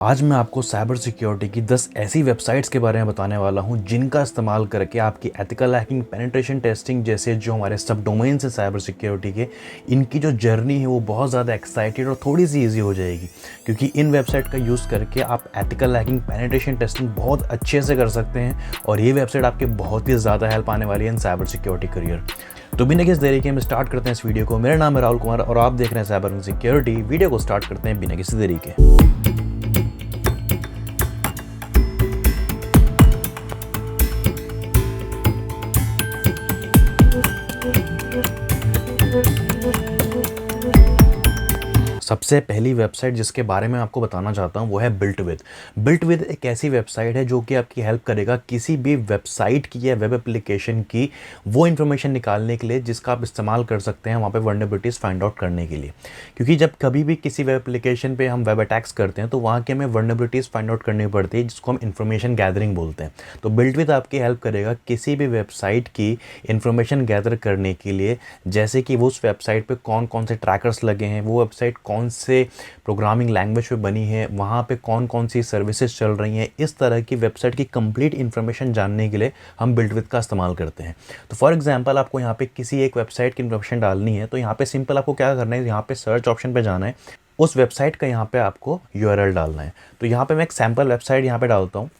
आज मैं आपको साइबर सिक्योरिटी की 10 ऐसी वेबसाइट्स के बारे में बताने वाला हूं जिनका इस्तेमाल करके आपकी एथिकल हैकिंग, पेनिट्रेशन टेस्टिंग जैसे जो हमारे सब डोमेन्स हैं साइबर सिक्योरिटी के, इनकी जो जर्नी है वो बहुत ज़्यादा एक्साइटेड और थोड़ी सी ईजी हो जाएगी। क्योंकि इन वेबसाइट का यूज़ करके आप एथिकल हैकिंग, पेनिट्रेशन टेस्टिंग बहुत अच्छे से कर सकते हैं और ये वेबसाइट आपके बहुत ही ज़्यादा हेल्प आने वाली है इन साइबर सिक्योरिटी करियर। तो बिना किसी देरी के हम स्टार्ट करते हैं इस वीडियो को। मेरा नाम है राहुल कुमार और आप देख रहे हैं साइबर सिक्योरिटी। वीडियो को स्टार्ट करते हैं बिना किसी देरी के। सबसे पहली वेबसाइट जिसके बारे में आपको बताना चाहता हूँ वो है बिल्टविद। बिल्टविद एक ऐसी वेबसाइट है जो कि आपकी हेल्प करेगा किसी भी वेबसाइट की या वेब एप्लीकेशन की वो इन्फॉर्मेशन निकालने के लिए जिसका आप इस्तेमाल कर सकते हैं वहाँ पे वल्नरेबिलिटीज़ फाइंड आउट करने के लिए। क्योंकि जब कभी भी किसी वेब एप्लीकेशन पे हम वेब अटैक्स करते हैं तो वहाँ की हमें वल्नरेबिलिटीज़ फाइंड आउट करनी पड़ती है जिसको हम इन्फॉर्मेशन गैदरिंग बोलते हैं। तो बिल्टविद आपकी हेल्प करेगा किसी भी वेबसाइट की इन्फॉर्मेशन गैदर करने के लिए, जैसे कि वो उस वेबसाइट पर कौन कौन से ट्रैकर्स लगे हैं, वो वेबसाइट कौन से प्रोग्रामिंग लैंग्वेज पे बनी है, वहाँ पे कौन कौन सी सर्विसेज चल रही हैं, इस तरह की वेबसाइट की कंप्लीट इन्फॉर्मेशन जानने के लिए हम बिल्टविद का इस्तेमाल करते हैं। तो फॉर एग्जांपल आपको यहाँ पे किसी एक वेबसाइट की इन्फॉर्मेशन डालनी है तो यहाँ पे सिंपल आपको क्या करना है, यहाँ पे सर्च ऑप्शन पे जाना है, उस वेबसाइट का यहाँ पे आपको यूआरएल डालना है। तो यहाँ पे मैं एक सैम्पल वेबसाइट यहाँ पे डालता हूँ।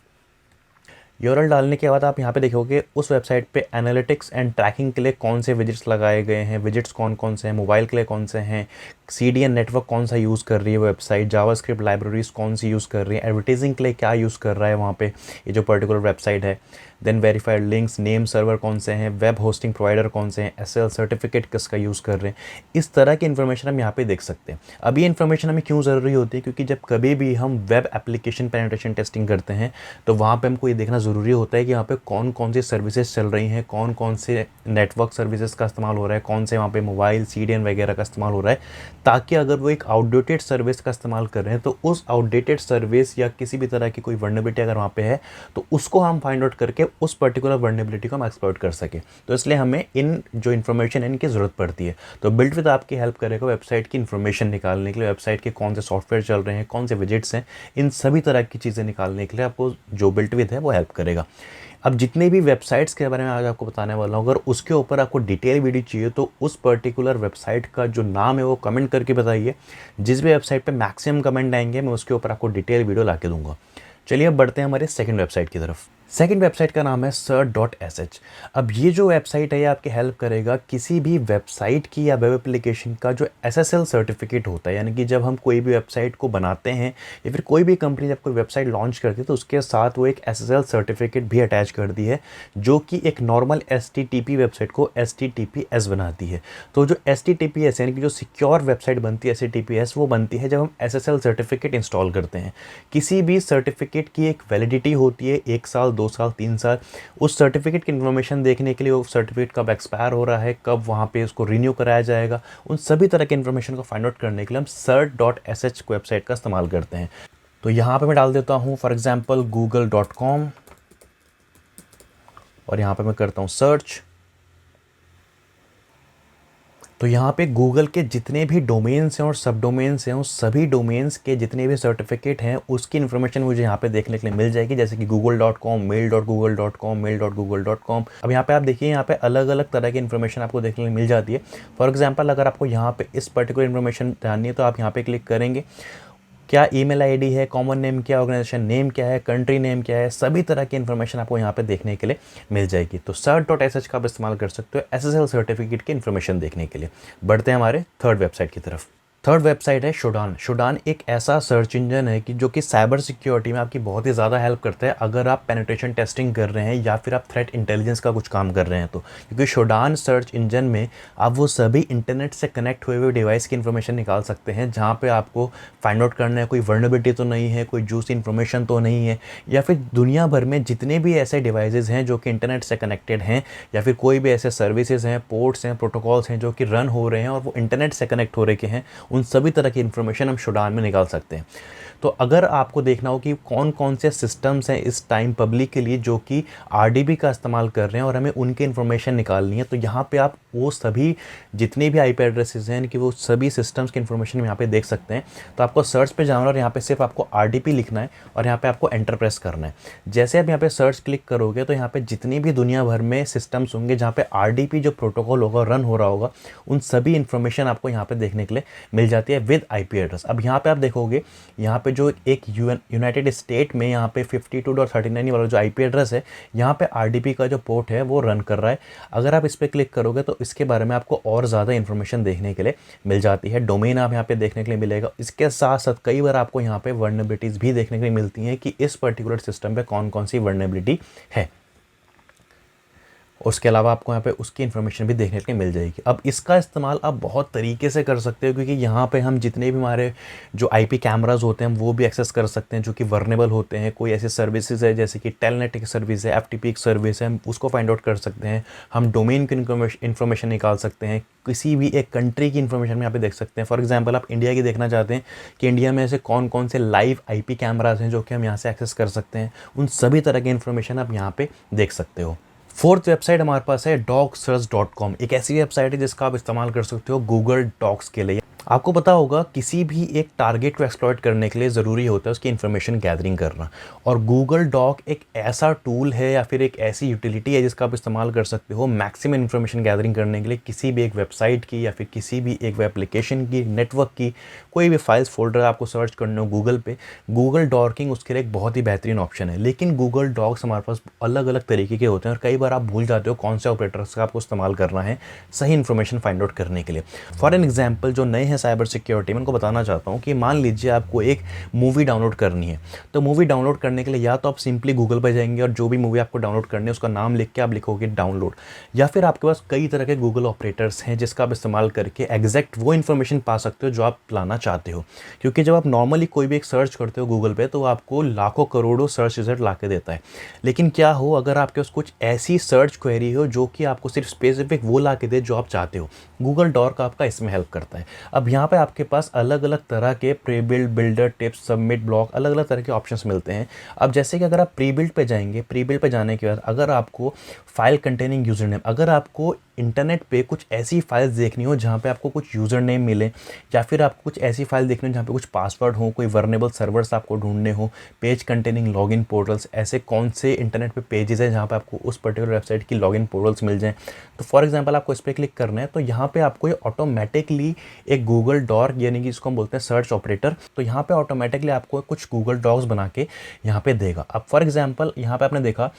यूआरएल डालने के बाद आप यहाँ पे देखोगे उस वेबसाइट पे एनालिटिक्स एंड ट्रैकिंग के लिए कौन से विजिट्स लगाए गए हैं, विजिट्स कौन कौन से हैं, मोबाइल के लिए कौन से हैं, सीडीएन नेटवर्क कौन सा यूज़ कर रही है वेबसाइट, जावास्क्रिप्ट लाइब्रेरीज कौन सी यूज़ कर रही है, एडवर्टाइजिंग के लिए क्या यूज़ कर रहा है वहाँ पे ये जो पर्टिकुलर वेबसाइट है, then verified links, name server कौन से हैं, वेब होस्टिंग प्रोवाइडर कौन से हैं, एसएल सर्टिफिकेट किसका यूज़ कर रहे हैं, इस तरह की इन्फॉर्मेशन हम यहाँ पे देख सकते हैं। अब ये इन्फॉर्मेशन हमें क्यों ज़रूरी होती है, क्योंकि जब कभी भी हम वेब एप्लीकेशन पेनिट्रेशन टेस्टिंग करते हैं तो वहाँ पे हमको ये देखना ज़रूरी होता है कि यहाँ पे कौन कौन सी सर्विसेज चल रही हैं, कौन कौन से नेटवर्क सर्विसेज का इस्तेमाल हो रहा है, कौन से वहाँ पे मोबाइल सीडीएन वगैरह का इस्तेमाल हो रहा है, ताकि अगर वो एक आउटडेटेड सर्विस का इस्तेमाल कर रहे हैं तो उस आउटडेटेड सर्विस या किसी भी तरह की कोई वल्नरेबिलिटी अगर वहाँ पे है तो उसको हम फाइंड आउट करके उस पर्टिकुलर वल्नरेबिलिटी को हम एक्सप्लॉइट कर सके। तो इसलिए हमें इन जो इन्फॉर्मेशन है इनकी ज़रूरत पड़ती है। तो बिल्टविद आपकी हेल्प करेगा वेबसाइट की इन्फॉर्मेशन निकालने के लिए, वेबसाइट के कौन से सॉफ्टवेयर चल रहे हैं, कौन से विजिट्स हैं, इन सभी तरह की चीज़ें निकालने के लिए आपको जो बिल्टविद है वो हेल्प करेगा। अब जितने भी वेबसाइट्स के बारे में आज आपको बताने वाला हूँ, अगर उसके ऊपर आपको डिटेल वीडियो चाहिए तो उस पर्टिकुलर वेबसाइट का जो नाम है वो कमेंट करके बताइए। जिस भी वेबसाइट पे मैक्सिमम कमेंट आएंगे मैं उसके ऊपर आपको डिटेल वीडियो ला के दूंगा। चलिए अब बढ़ते हैं हमारे सेकंड वेबसाइट की तरफ। सेकंड वेबसाइट का नाम है cert.sh। अब ये जो वेबसाइट है ये आपकी हेल्प करेगा किसी भी वेबसाइट की या वेब एप्लीकेशन का जो SSL सर्टिफिकेट होता है, यानी कि जब हम कोई भी वेबसाइट को बनाते हैं या फिर कोई भी कंपनी जब कोई वेबसाइट लॉन्च करती है तो उसके साथ वो एक SSL सर्टिफिकेट भी अटैच कर दी है जो कि एक नॉर्मल HTTP वेबसाइट को HTTPS बनाती है। तो जो HTTPS यानी कि जो सिक्योर वेबसाइट बनती है HTTPS वो बनती है जब हम SSL सर्टिफिकेट इंस्टॉल करते हैं। किसी भी सर्टिफिकेट की एक वैलिडिटी होती है 1 साल, 2 साल, 3 साल। उस सर्टिफिकेट की इन्फॉर्मेशन देखने के लिए वो सर्टिफिकेट कब एक्सपायर हो रहा है, कब वहाँ पे उसको रिन्यू कराया जाएगा, उन सभी तरह की इन्फॉर्मेशन को फाइंड आउट करने के लिए हम cert.sh वेबसाइट का इस्तेमाल करते हैं। तो यहाँ पे मैं डाल देता हूँ फॉर एग्जांपल google.com और यहाँ पे मैं करता हूँ सर्च। तो यहाँ पे गूगल के जितने भी डोमेन्स हैं और सब डोमेन्स हैं उस सभी डोमेन्स के जितने भी सर्टिफिकेट हैं उसकी इन्फॉर्मेशन मुझे यहाँ पे देखने के लिए मिल जाएगी, जैसे कि google.com, mail.google.com, mail.google.com। अब यहाँ पे आप देखिए यहाँ पे अलग अलग तरह की इन्फॉर्मेशन आपको देखने के लिए मिल जाती है। फॉर एग्जाम्पल अगर आपको यहाँ पे इस पर्टिकुलर इन्फॉर्मेशन जाननी है तो आप यहाँ पे क्लिक करेंगे, क्या ईमेल आईडी है, कॉमन नेम क्या, ऑर्गेनाइजेशन नेम क्या है, कंट्री नेम क्या है, सभी तरह की इन्फॉर्मेशन आपको यहाँ पे देखने के लिए मिल जाएगी। तो cert.sh का आप इस्तेमाल कर सकते हो SSL सर्टिफिकेट की इन्फॉर्मेशन देखने के लिए। बढ़ते हैं हमारे थर्ड वेबसाइट की तरफ। थर्ड वेबसाइट है शोडान। शोडान एक ऐसा सर्च इंजन है कि जो कि साइबर सिक्योरिटी में आपकी बहुत ही ज़्यादा हेल्प करता है अगर आप पेनिट्रेशन टेस्टिंग कर रहे हैं या फिर आप थ्रेट इंटेलिजेंस का कुछ काम कर रहे हैं तो। क्योंकि शोडान सर्च इंजन में आप वो सभी इंटरनेट से कनेक्ट हुए हुए डिवाइस की इन्फॉर्मेशन निकाल सकते हैं जहाँ पे आपको फाइंड आउट करना है कोई वल्नरेबिलिटी तो नहीं है, कोई जूसी इन्फॉर्मेशन तो नहीं है, या फिर दुनिया भर में जितने भी ऐसे डिवाइसेज हैं जो कि इंटरनेट से कनेक्टेड हैं या फिर कोई भी ऐसे सर्विसेज हैं, पोर्ट्स हैं, प्रोटोकॉल्स हैं जो कि रन हो रहे हैं और वो इंटरनेट से कनेक्ट हो रहे हैं, उन सभी तरह की इन्फॉर्मेशन हम शोडान में निकाल सकते हैं। तो अगर आपको देखना हो कि कौन कौन से सिस्टम्स हैं इस टाइम पब्लिक के लिए जो कि आरडीबी का इस्तेमाल कर रहे हैं और हमें उनकी इन्फॉर्मेशन निकालनी है, तो यहाँ पे आप वो सभी जितने भी आईपी एड्रेसेस हैं कि वो सभी सिस्टम्स की इन्फॉर्मेशन यहाँ पे देख सकते हैं। तो आपको सर्च पे जाना और यहाँ पे सिर्फ आपको आरडीपी लिखना है और यहाँ पे आपको एंटर प्रेस करना है। जैसे आप यहाँ पे सर्च क्लिक करोगे तो यहाँ पे जितनी भी दुनिया भर में सिस्टम्स होंगे जहाँ पे आरडीपी जो प्रोटोकॉल होगा रन हो रहा होगा, उन सभी इन्फॉर्मेशन आपको यहाँ पे देखने के लिए मिल जाती है विद आईपी एड्रेस। अब यहाँ पे आप देखोगे यहाँ पे जो एक यूनाइटेड स्टेट में यहाँ पे 52.39 वाला जो आईपी एड्रेस है, यहाँ पे आरडीपी का जो पोर्ट है वो रन कर रहा है। अगर आप इस पर क्लिक करोगे तो इसके बारे में आपको और ज़्यादा इन्फॉर्मेशन देखने के लिए मिल जाती है। डोमेन आप यहाँ पे देखने के लिए मिलेगा। इसके साथ साथ कई बार आपको यहाँ पे वर्नेबिलिटीज़ भी देखने के लिए मिलती हैं कि इस पर्टिकुलर सिस्टम पे कौन कौन सी वर्नेबिलिटी है। उसके अलावा आपको यहाँ पे उसकी इन्फॉर्मेशन भी देखने के लिए मिल जाएगी। अब इसका इस्तेमाल आप बहुत तरीके से कर सकते हो, क्योंकि यहाँ पे हम जितने भी हमारे जो आईपी कैमराज होते हैं वो भी एक्सेस कर सकते हैं जो कि वर्नेबल होते हैं। कोई ऐसी सर्विसेज है जैसे कि टेलनेट एक सर्विस है, एफटीपी एक सर्विस है, हम उसको फाइंड आउट कर सकते हैं। हम डोमेन की इन्फॉर्मेशन निकाल सकते हैं, किसी भी एक कंट्री की इन्फॉर्मेशन में यहाँ पे देख सकते हैं। फॉर एग्जांपल आप इंडिया की देखना चाहते हैं कि इंडिया में ऐसे कौन कौन से लाइव आईपी कैमराज हैं जो कि हम यहाँ से एक्सेस कर सकते हैं, उन सभी तरह की इन्फॉर्मेशन आप यहाँ पे देख सकते हो। फोर्थ वेबसाइट हमारे पास है docsearch.com। एक ऐसी वेबसाइट है जिसका आप इस्तेमाल कर सकते हो गूगल डॉक्स के लिए। आपको पता होगा किसी भी एक टारगेट को एक्सप्लॉइट करने के लिए ज़रूरी होता है उसकी इन्फॉर्मेशन गैदरिंग करना, और गूगल डॉक एक ऐसा टूल है या फिर एक ऐसी यूटिलिटी है जिसका आप इस्तेमाल कर सकते हो मैक्सिमम इन्फॉर्मेशन गैदरिंग करने के लिए। किसी भी एक वेबसाइट की या फिर किसी भी एक वेब एप्लीकेशन की, नेटवर्क की कोई भी फाइल्स फोल्डर आपको सर्च करना हो गूगल पे, गूगल डॉकिंग उसके लिए एक बहुत ही बेहतरीन ऑप्शन है। लेकिन गूगल डॉक्स हमारे पास अलग अलग तरीके के होते हैं और कई बार आप भूल जाते हो कौन से ऑपरेटर्स का आपको इस्तेमाल करना है सही इन्फॉर्मेशन फाइंड आउट करने के लिए। फॉर एन एग्जाम्पल जो नए हैं साइबर सिक्योरिटी में, उनको बताना चाहता हूँ कि मान लीजिए आपको एक मूवी डाउनलोड करनी है, तो मूवी डाउनलोड करने के लिए या तो आप सिंपली गूगल पर जाएंगे और जो भी मूवी आपको डाउनलोड करनी है उसका नाम लिख के आप लिखोगे डाउनलोड, या फिर आपके पास कई तरह के गूगल ऑपरेटर्स हैं जिसका आप इस्तेमाल करके एग्जैक्ट वो इन्फॉर्मेशन पा सकते हो जो आप लाना चाहते हो। क्योंकि जब आप नॉर्मली कोई भी एक सर्च करते हो गूगल पे तो आपको लाखों करोड़ों सर्च रिजल्ट ला के देता है। लेकिन क्या हो अगर आपके पास कुछ ऐसी सर्च क्वेरी हो जो कि आपको सिर्फ स्पेसिफिक वो ला के दे जो आप चाहते हो, गूगल डॉक आपका इसमें हेल्प करता है। अब यहाँ पे आपके पास अलग अलग तरह के pre build, builder, tips, submit, block, अलग अलग तरह के ऑप्शंस मिलते हैं। अब जैसे कि अगर आप प्री बिल्ड पे जाएंगे, प्री बिल्ड पे जाने के बाद अगर आपको फाइल कंटेनिंग यूजर नेम, अगर आपको इंटरनेट पे कुछ ऐसी फाइल्स देखनी हो जहाँ पे आपको कुछ यूज़र नेम मिले, या फिर आपको कुछ ऐसी फाइल देखनी हो जहाँ पे कुछ पासवर्ड हो, कोई वर्नेबल सर्वर्स आपको ढूंढने हो, पेज कंटेनिंग लॉगिन पोर्टल्स, ऐसे कौन से इंटरनेट पे पेजेस हैं जहाँ पे आपको उस पर्टिकुलर वेबसाइट की लॉगिन पोर्टल्स मिल जाएं, तो फॉर एग्जांपल आपको इस पर क्लिक करना है तो यहाँ पे आपको ये ऑटोमेटिकली एक गूगल डॉक यानी कि इसको हम बोलते हैं सर्च ऑपरेटर, तो यहाँ पे ऑटोमेटिकली आपको कुछ गूगल डॉक्स बना के यहाँ पे देगा। अब फॉर एग्जांपल यहाँ पे आपने देखा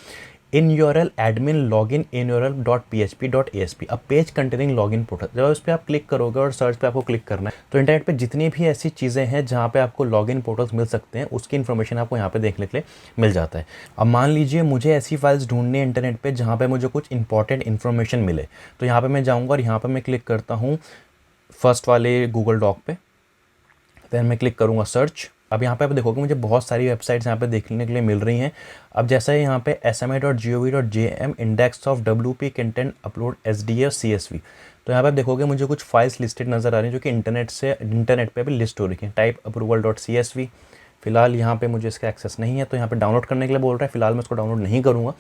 इन यूआरएल एडमिन लॉगिन इन यूआरएल.php.asp, अब पेज कंटेनिंग लॉगिन पोर्टल, जब इस पर आप क्लिक करोगे और सर्च पे आपको क्लिक करना है तो इंटरनेट पे जितनी भी ऐसी चीज़ें हैं जहाँ पे आपको लॉगिन पोर्टल्स मिल सकते हैं उसकी इन्फॉर्मेशन आपको यहाँ पे देखने के लिए मिल जाता है। अब मान लीजिए मुझे ऐसी फाइल्स ढूंढनी है इंटरनेट पर जहाँ पर मुझे कुछ इंपॉर्टेंट इन्फॉर्मेशन मिले, तो यहाँ पर मैं जाऊँगा और यहाँ पर मैं क्लिक करता हूँ फर्स्ट वाले गूगल डॉक पे, देन मैं क्लिक करूँगा सर्च। अब यहाँ पे आप देखोगे मुझे बहुत सारी वेबसाइट्स यहाँ पे देखने के लिए मिल रही हैं। अब जैसा है यहाँ पे sma.gov.jm index of WP content upload SDF CSV, तो यहाँ पे आप देखोगे मुझे कुछ फाइल्स लिस्टेड नज़र आ रही हैं जो कि इंटरनेट पे भी लिस्ट हो रही हैं। टाइप approval.csv, फिलहाल यहाँ पे मुझे इसका एक्सेस नहीं है तो यहाँ पे डाउनलोड करने के लिए बोल रहा है, फिलहाल मैं इसको डाउनलोड नहीं करूँगा।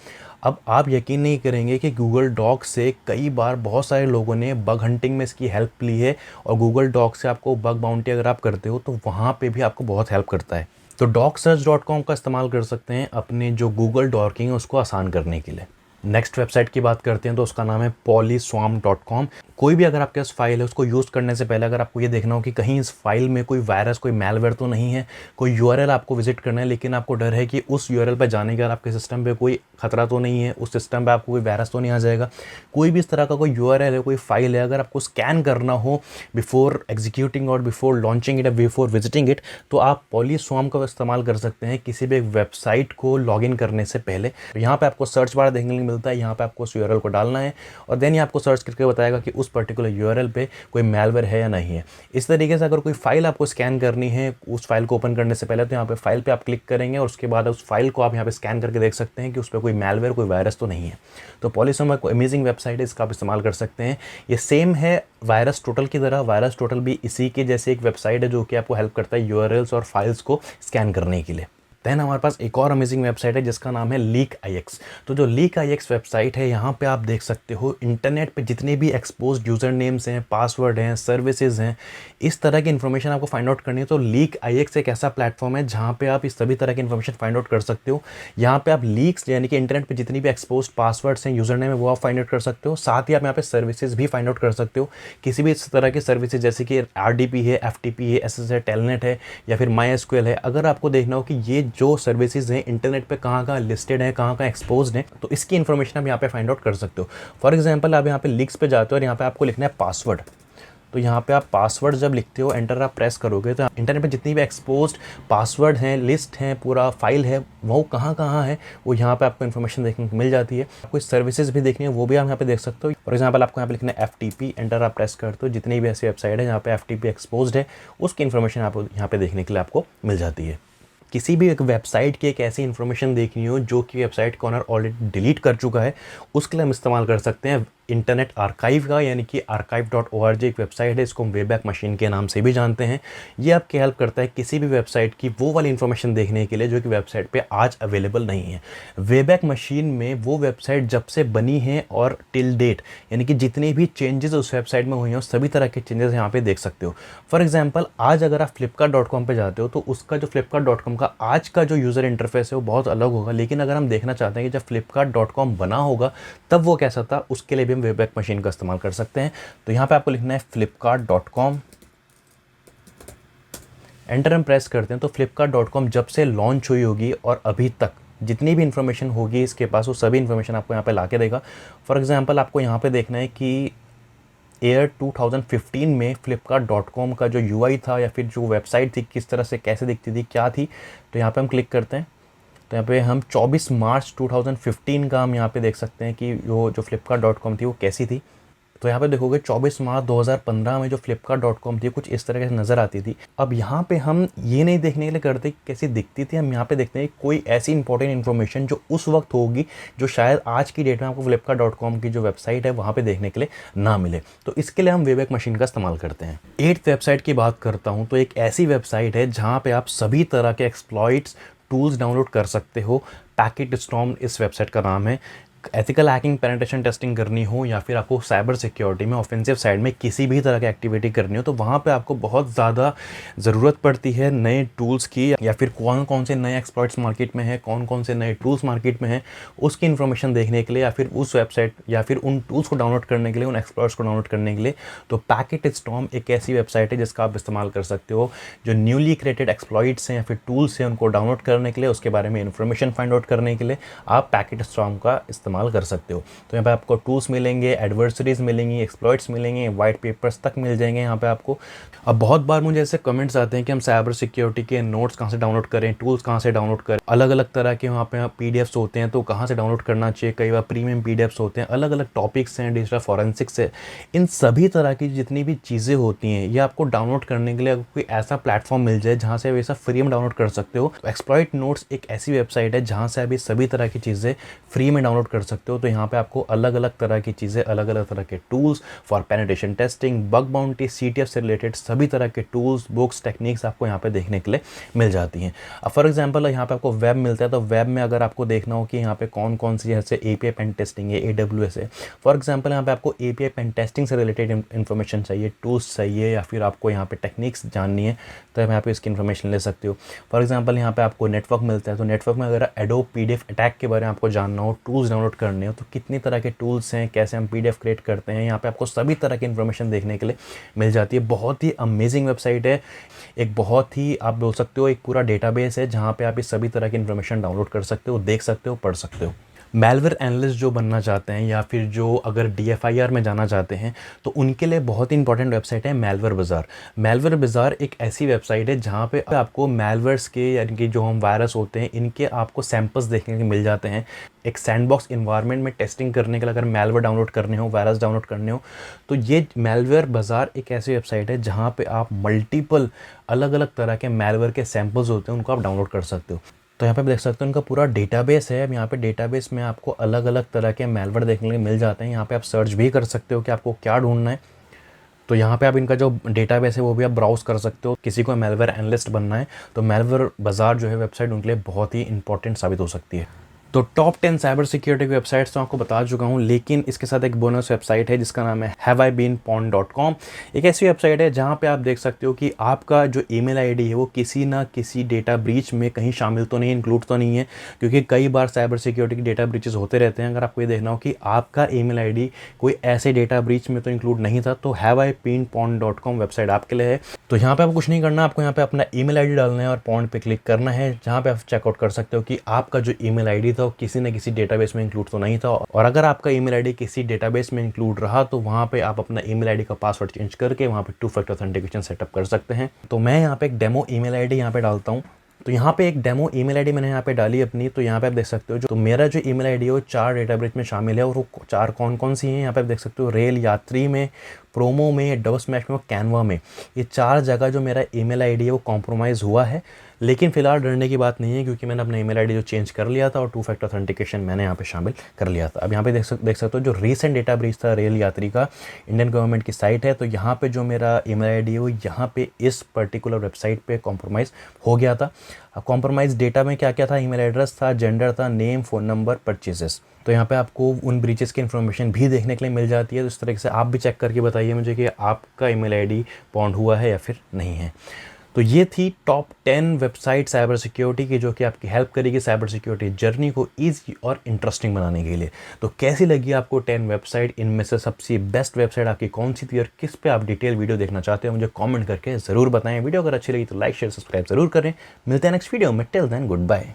अब आप यकीन नहीं करेंगे कि गूगल डॉक से कई बार बहुत सारे लोगों ने बग हंटिंग में इसकी हेल्प ली है, और गूगल डॉक से आपको बग बाउंटी अगर आप करते हो तो वहाँ पे भी आपको बहुत हेल्प करता है। तो docsearch.com का इस्तेमाल कर सकते हैं अपने जो गूगल डॉकिंग है उसको आसान करने के लिए। नेक्स्ट वेबसाइट की बात करते हैं तो उसका नाम है polyswarm.com। कोई भी अगर आपके पास फाइल है उसको यूज़ करने से पहले अगर आपको ये देखना हो कि कहीं इस फाइल में कोई वायरस, कोई मैलवेयर तो नहीं है, कोई यूआरएल आपको विजिट करना है लेकिन आपको डर है कि उस यूआरएल पर जाने के बाद आपके सिस्टम पे कोई खतरा तो नहीं है, उस सिस्टम पे आपको कोई वायरस तो नहीं आ जाएगा, कोई भी इस तरह का कोई यूआरएल है, कोई फाइल है, अगर आपको स्कैन करना हो बिफोर एग्जीक्यूटिंग और before launching it, before visiting it, तो आप polyswarm का इस्तेमाल कर सकते हैं किसी भी एक वेबसाइट को लॉगिन करने से पहले। तो यहाँ पर आपको सर्च बार देखने को मिलता है, यहाँ पर आपको उस यूआरएल को डालना है और देन ये आपको सर्च करके बताएगा कि उस पर्टिकुलर यूआरएल पे कोई मैलवेयर है या नहीं है। इस तरीके से अगर कोई फाइल आपको स्कैन करनी है, उस फाइल को ओपन करने से पहले तो यहाँ पे फाइल पे आप क्लिक करेंगे और उसके बाद उस फाइल को आप यहाँ पे स्कैन करके देख सकते हैं कि उस पर कोई मैलवेयर, कोई वायरस तो नहीं है। तो पॉलीसोमा कोई अमेजिंग वेबसाइट है, इसका आप इस्तेमाल कर सकते हैं। ये सेम है वायरस टोटल की तरह। वायरस टोटल भी इसी के जैसे एक वेबसाइट है जो कि आपको हेल्प करता है यूआरएल्स और फाइल्स को स्कैन करने के लिए। देन हमारे पास एक और अमेजिंग वेबसाइट है जिसका नाम है लीक IX। तो जो लीक IX वेबसाइट है, यहाँ पे आप देख सकते हो इंटरनेट पे जितने भी एक्सपोज्ड यूज़र नेम्स हैं, पासवर्ड हैं, सर्विसेज हैं, इस तरह की इन्फॉर्मेशन आपको फाइंड आउट करनी है तो लीक IX एक ऐसा प्लेटफॉर्म है जहाँ पे आप इस सभी तरह की इन्फॉर्मेशन फाइंड आउट कर सकते हो। यहाँ पे आप लीक्स यानी कि इंटरनेट पर जितनी भी एक्सपोज्ड पासवर्ड्स हैं, यूज़र नेम है, वो आप फाइंड आउट कर सकते हो। साथ ही आप यहाँ पे सर्विसेज भी फाइंड आउट कर सकते हो। किसी भी इस तरह की सर्विसेज जैसे कि RDP है, FTP है, SS है, टेलनेट है या फिर MySQL है, अगर आपको देखना हो कि ये जो सर्विसेज इंटरनेट पे कहाँ लिस्टेड है, कहाँ एक्सपोज्ड है, तो इसकी इन्फॉर्मेशन आप यहाँ पे फाइंड आउट कर सकते हो। फॉर एग्जांपल आप यहाँ पे लीक्स पे जाते हो और यहाँ पे आपको लिखना है पासवर्ड। तो यहाँ पे आप पासवर्ड जब लिखते हो, एंटर आप प्रेस करोगे तो इंटरनेट पे जितनी भी एक्सपोज्ड पासवर्ड हैं, लिस्ट हैं, पूरा फाइल है, वो कहाँ है वो यहाँ पे आपको इन्फॉर्मेशन देखने को मिल जाती है। आपको सर्विसेज भी देखनी है वो भी आप यहाँ पे देख सकते हो। फॉर एग्जांपल आपको यहाँ पे लिखना है FTP, एंटर आप प्रेस करते हो, जितनी भी ऐसी वेबसाइट है जहाँ पे FTP एक्सपोज्ड है उसकी इन्फॉर्मेशन आपको यहाँ पे देखने के लिए आपको मिल जाती है। किसी भी एक वेबसाइट की एक ऐसी इन्फॉर्मेशन देखनी हो जो कि वेबसाइट का ऑनर ऑलरेडी डिलीट कर चुका है, उसके लिए हम इस्तेमाल कर सकते हैं इंटरनेट आर्काइव का, यानी कि archive.org एक वेबसाइट है, इसको हम वेबैक मशीन के नाम से भी जानते हैं। ये आपकी हेल्प करता है किसी भी वेबसाइट की वो वाली इन्फॉर्मेशन देखने के लिए जो कि वेबसाइट पे आज अवेलेबल नहीं है। वेबैक मशीन में वो वेबसाइट जब से बनी है और टिल डेट, यानी कि जितने भी चेंजेस उस वेबसाइट में हुए हैं सभी तरह के चेंजेस यहाँ पे देख सकते हो। फॉर एग्जाम्पल आज अगर आप flipkart.com पे जाते हो तो उसका जो flipkart.com का आज का जो यूज़र इंटरफेस है वो बहुत अलग होगा। लेकिन अगर हम देखना चाहते हैं कि जब flipkart.com बना होगा तब वो कैसा था, उसके लिए भी हम वेबैक मशीन का इस्तेमाल कर सकते हैं। तो यहाँ पे आपको लिखना है flipkart.com, एंटर हम प्रेस करते हैं तो flipkart.com जब से लॉन्च हुई होगी और अभी तक जितनी भी इन्फॉर्मेशन होगी इसके पास, वो सभी इन्फॉर्मेशन आपको यहाँ पे ला के देगा। फॉर एग्जांपल आपको यहाँ पे देखना है कि ईयर 2015 में flipkart.com का जो UI था या फिर जो वेबसाइट थी किस तरह से कैसे दिखती थी, क्या थी, तो यहाँ पे हम क्लिक करते हैं तो यहाँ पे हम 24 मार्च 2015 का हम यहाँ पे देख सकते हैं कि वो जो flipkart.com थी वो कैसी थी। तो यहाँ पे देखोगे 24 मार्च 2015 में जो flipkart.com थी कुछ इस तरह से नज़र आती थी। अब यहाँ पे हम ये नहीं देखने के लिए करते कि कैसी दिखती थी, हम यहाँ पे देखते हैं कोई ऐसी इंपॉर्टेंट इन्फॉर्मेशन जो उस वक्त होगी जो शायद आज की डेट में आपको flipkart.com की जो वेबसाइट है वहाँ पे देखने के लिए ना मिले। तो इसके लिए हम वेबैक मशीन का इस्तेमाल करते हैं। 8th वेबसाइट की बात करता हूँ तो एक ऐसी वेबसाइट है जहाँ पे आप सभी तरह के एक्सप्लॉइट्स टूल्स डाउनलोड कर सकते हो। पैकेटस्टॉर्म इस वेबसाइट का नाम है। एथिकल हैकिंग, पेनिट्रेशन टेस्टिंग करनी हो या फिर आपको साइबर सिक्योरिटी में ऑफेंसिव साइड में किसी भी तरह की एक्टिविटी करनी हो तो वहाँ पे आपको बहुत ज़्यादा ज़रूरत पड़ती है नए टूल्स की, या फिर कौन कौन से नए एक्सपर्ट्स मार्केट में है, कौन कौन से नए टूल्स मार्केट में हैं, उसकी इन्फॉर्मेशन देखने के लिए या फिर उस वेबसाइट या फिर उन टूल्स को डाउनलोड करने के लिए, उन एक्सपर्ट्स को डाउनलोड करने के लिए। तो पैकेटस्टॉर्म एक ऐसी वेबसाइट है जिसका आप इस्तेमाल कर सकते हो। जो न्यूली क्रिएटेड एक्सप्लॉइट्स हैं या फिर टूल्स हैं उनको डाउनलोड करने के लिए, उसके बारे में इन्फॉर्मेशन फाइंड आउट करने के लिए आप पैकेटस्टॉर्म का इस्तेमाल कर सकते हो। तो यहाँ पे आपको टूल्स मिलेंगे, एडवर्सरीज मिलेंगी, एक्सप्लॉइट्स मिलेंगे, वाइट पेपर्स तक मिल जाएंगे यहाँ पे आपको। अब बहुत बार मुझे ऐसे कमेंट्स आते हैं कि हम साइबर सिक्योरिटी के नोट्स कहाँ से डाउनलोड करें, टूल्स कहाँ से डाउनलोड करें, अलग अलग तरह के वहाँ पे PDFs होते हैं तो कहाँ से डाउनलोड करना चाहिए, कई बार प्रीमियम PDFs होते हैं, अलग अलग टॉपिक्स हैं, डिजिटल फॉरेंसिक्स है, इन सभी तरह की जितनी भी चीज़ें होती हैं ये आपको डाउनलोड करने के लिए कोई ऐसा प्लेटफॉर्म मिल जाए जहाँ से वैसा फ्री में डाउनलोड कर सकते हो। एक्सप्लॉइट नोट्स एक ऐसी वेबसाइट है जहाँ से आप सभी तरह की चीज़ें फ्री में डाउनलोड कर सकते हो। तो यहाँ पे आपको अलग अलग तरह की चीज़ें, अलग अलग तरह के tools for penetration testing, bug bounty, CTF से रिलेटेड सभी तरह के टूल्स, बुक्स, टेक्निक्स आपको यहाँ पे देखने के लिए मिल जाती हैं। अब फॉर एग्जांपल यहाँ पे आपको वेब मिलता है तो वेब में अगर आपको देखना हो कि यहाँ पे कौन कौन सी जैसे API पेन टेस्टिंग है, AWS है, फॉर एग्जांपल यहाँ पे आपको API पेन टेस्टिंग से रिलेटेड इन्फॉर्मेशन चाहिए, टूल्स चाहिए या फिर आपको यहाँ पे टेक्निक्स जाननी है तो आप यहाँ पे इसकी इन्फॉर्मेशन ले सकते हो। फॉर एग्जांपल यहाँ पे आपको नेटवर्क मिलता है तो नेटवर्क में अगर एडोब PDF अटैक के बारे में आपको जानना हो, टूल्स डाउनलोड करने हो तो कितनी तरह के टूल्स हैं, कैसे हम PDF क्रिएट करते हैं, यहाँ पे आपको सभी तरह की इन्फॉर्मेशन देखने के लिए मिल जाती है। बहुत ही अमेजिंग वेबसाइट है, एक बहुत ही आप बोल सकते हो एक पूरा डेटाबेस है जहाँ पे आप इस सभी तरह की इन्फॉर्मेशन डाउनलोड कर सकते हो, देख सकते हो, पढ़ सकते हो। मेलवेयर एनालिस्ट जो बनना चाहते हैं या फिर जो अगर DFIR में जाना चाहते हैं तो उनके लिए बहुत ही इंपॉर्टेंट वेबसाइट है मेलवेयर बाज़ार। मेलवेयर बाज़ार एक ऐसी वेबसाइट है जहाँ पे आपको मेलवेयर्स के यानी कि जो हम वायरस होते हैं इनके आपको सैंपल्स देखने को मिल जाते हैं। एक सैंडबॉक्स इन्वायरमेंट में टेस्टिंग करने के लिए अगर मेलवेयर डाउनलोड करने हो, वायरस डाउनलोड करने हो, तो ये मेलवेयर बाज़ार एक ऐसी वेबसाइट है जहाँ पे आप मल्टीपल अलग अलग तरह के मेलवेयर के सैंपल्स होते हैं उनको आप डाउनलोड कर सकते हो। तो यहाँ पे आप देख सकते हो उनका पूरा डेटाबेस है। अब यहाँ पे डेटाबेस में आपको अलग अलग तरह के मेलवेयर देखने को मिल जाते हैं। यहाँ पे आप सर्च भी कर सकते हो कि आपको क्या ढूंढना है। तो यहाँ पे आप इनका जो डेटाबेस है वो भी आप ब्राउज़ कर सकते हो। किसी को मेलवेयर एनालिस्ट बनना है तो मेलवेयर बाज़ार जो है वेबसाइट उनके लिए बहुत ही इंपॉर्टेंट साबित हो सकती है। तो टॉप 10 साइबर सिक्योरिटी की वेबसाइट्स तो आपको बता चुका हूँ, लेकिन इसके साथ एक बोनस वेबसाइट है जिसका नाम है haveibeenpawned.com। एक ऐसी वेबसाइट है जहाँ पे आप देख सकते हो कि आपका जो ईमेल आईडी है वो किसी ना किसी डेटा ब्रीच में कहीं शामिल तो नहीं, इंक्लूड तो नहीं है, क्योंकि कई बार साइबर सिक्योरिटी के डेटा ब्रीचेस होते रहते हैं। अगर आपको ये देखना हो कि आपका ईमेल आईडी कोई ऐसे डेटा ब्रीच में तो इंक्लूड नहीं था, तो haveibeenpawned.com वेबसाइट आपके लिए है। तो यहाँ पे आपको कुछ नहीं करना, आपको यहाँ पे अपना ईमेल आईडी डालना है और पॉन्ड पे क्लिक करना है, जहाँ पे आप चेकआउट कर सकते हो कि आपका जो ईमेल आईडी था वो किसी न किसी डेटाबेस में इंक्लूड तो नहीं था। और अगर आपका ईमेल आईडी किसी डेटाबेस में इंक्लूड रहा तो वहाँ पे आप अपना ईमेल आईडी का पासवर्ड चेंज करके वहाँ पे 2 फैक्टर ऑथेंटिकेशन सेटअप कर सकते हैं। तो मैं यहाँ पे एक डेमो ईमेल आईडी यहाँ पे डालता हूँ। तो यहाँ पे एक डेमो ईमेल आईडी मैंने यहाँ पे डाली अपनी। तो यहाँ पे आप देख सकते हो जो मेरा जो ईमेल आईडी है वो 4 डेटाबेस में शामिल है। और वो 4 कौन कौन सी हैं यहाँ पे आप देख सकते हो, रेल यात्री में, प्रोमो में, डब स्मैश में और कैनवा में। ये 4 जगह जो मेरा ईमेल आईडी है वो कॉम्प्रोमाइज़ हुआ है। लेकिन फिलहाल डरने की बात नहीं है, क्योंकि मैंने अपना ईमेल आईडी जो चेंज कर लिया था और 2 फैक्टर ऑथेंटिकेशन मैंने यहाँ पे शामिल कर लिया था। अब यहाँ पे देख सकते हो जो रीसेंट डेटा ब्रीच था रेल यात्री का, इंडियन गवर्नमेंट की साइट है। तो यहाँ पे जो मेरा ईमेल आईडी है वो यहाँ पे इस पर्टिकुलर वेबसाइट पे कॉम्प्रोमाइज़ हो गया था। अब कॉम्प्रोमाइज़ डेटा में क्या क्या था, ईमेल एड्रेस था, जेंडर था, नेम, फ़ोन नंबर, परचेजेस। तो यहाँ पे आपको उन ब्रीचेस की इन्फॉर्मेशन भी देखने के लिए मिल जाती है। तो इस तरीके से आप भी चेक करके बताइए मुझे कि आपका ईमेल आईडी पॉन्ड हुआ है या फिर नहीं है। तो ये थी टॉप 10 वेबसाइट साइबर सिक्योरिटी की, जो कि आपकी हेल्प करेगी साइबर सिक्योरिटी जर्नी को ईजी और इंटरेस्टिंग बनाने के लिए। तो कैसी लगी आपको 10 वेबसाइट? इनमें से सबसे बेस्ट वेबसाइट आपकी कौन सी थी और किस पे आप डिटेल वीडियो देखना चाहते हो, मुझे कमेंट करके ज़रूर बताएं। वीडियो अगर अच्छी लगी तो लाइक शेयर सब्सक्राइब जरूर करें। मिलते हैं नेक्स्ट वीडियो में। Till then good bye.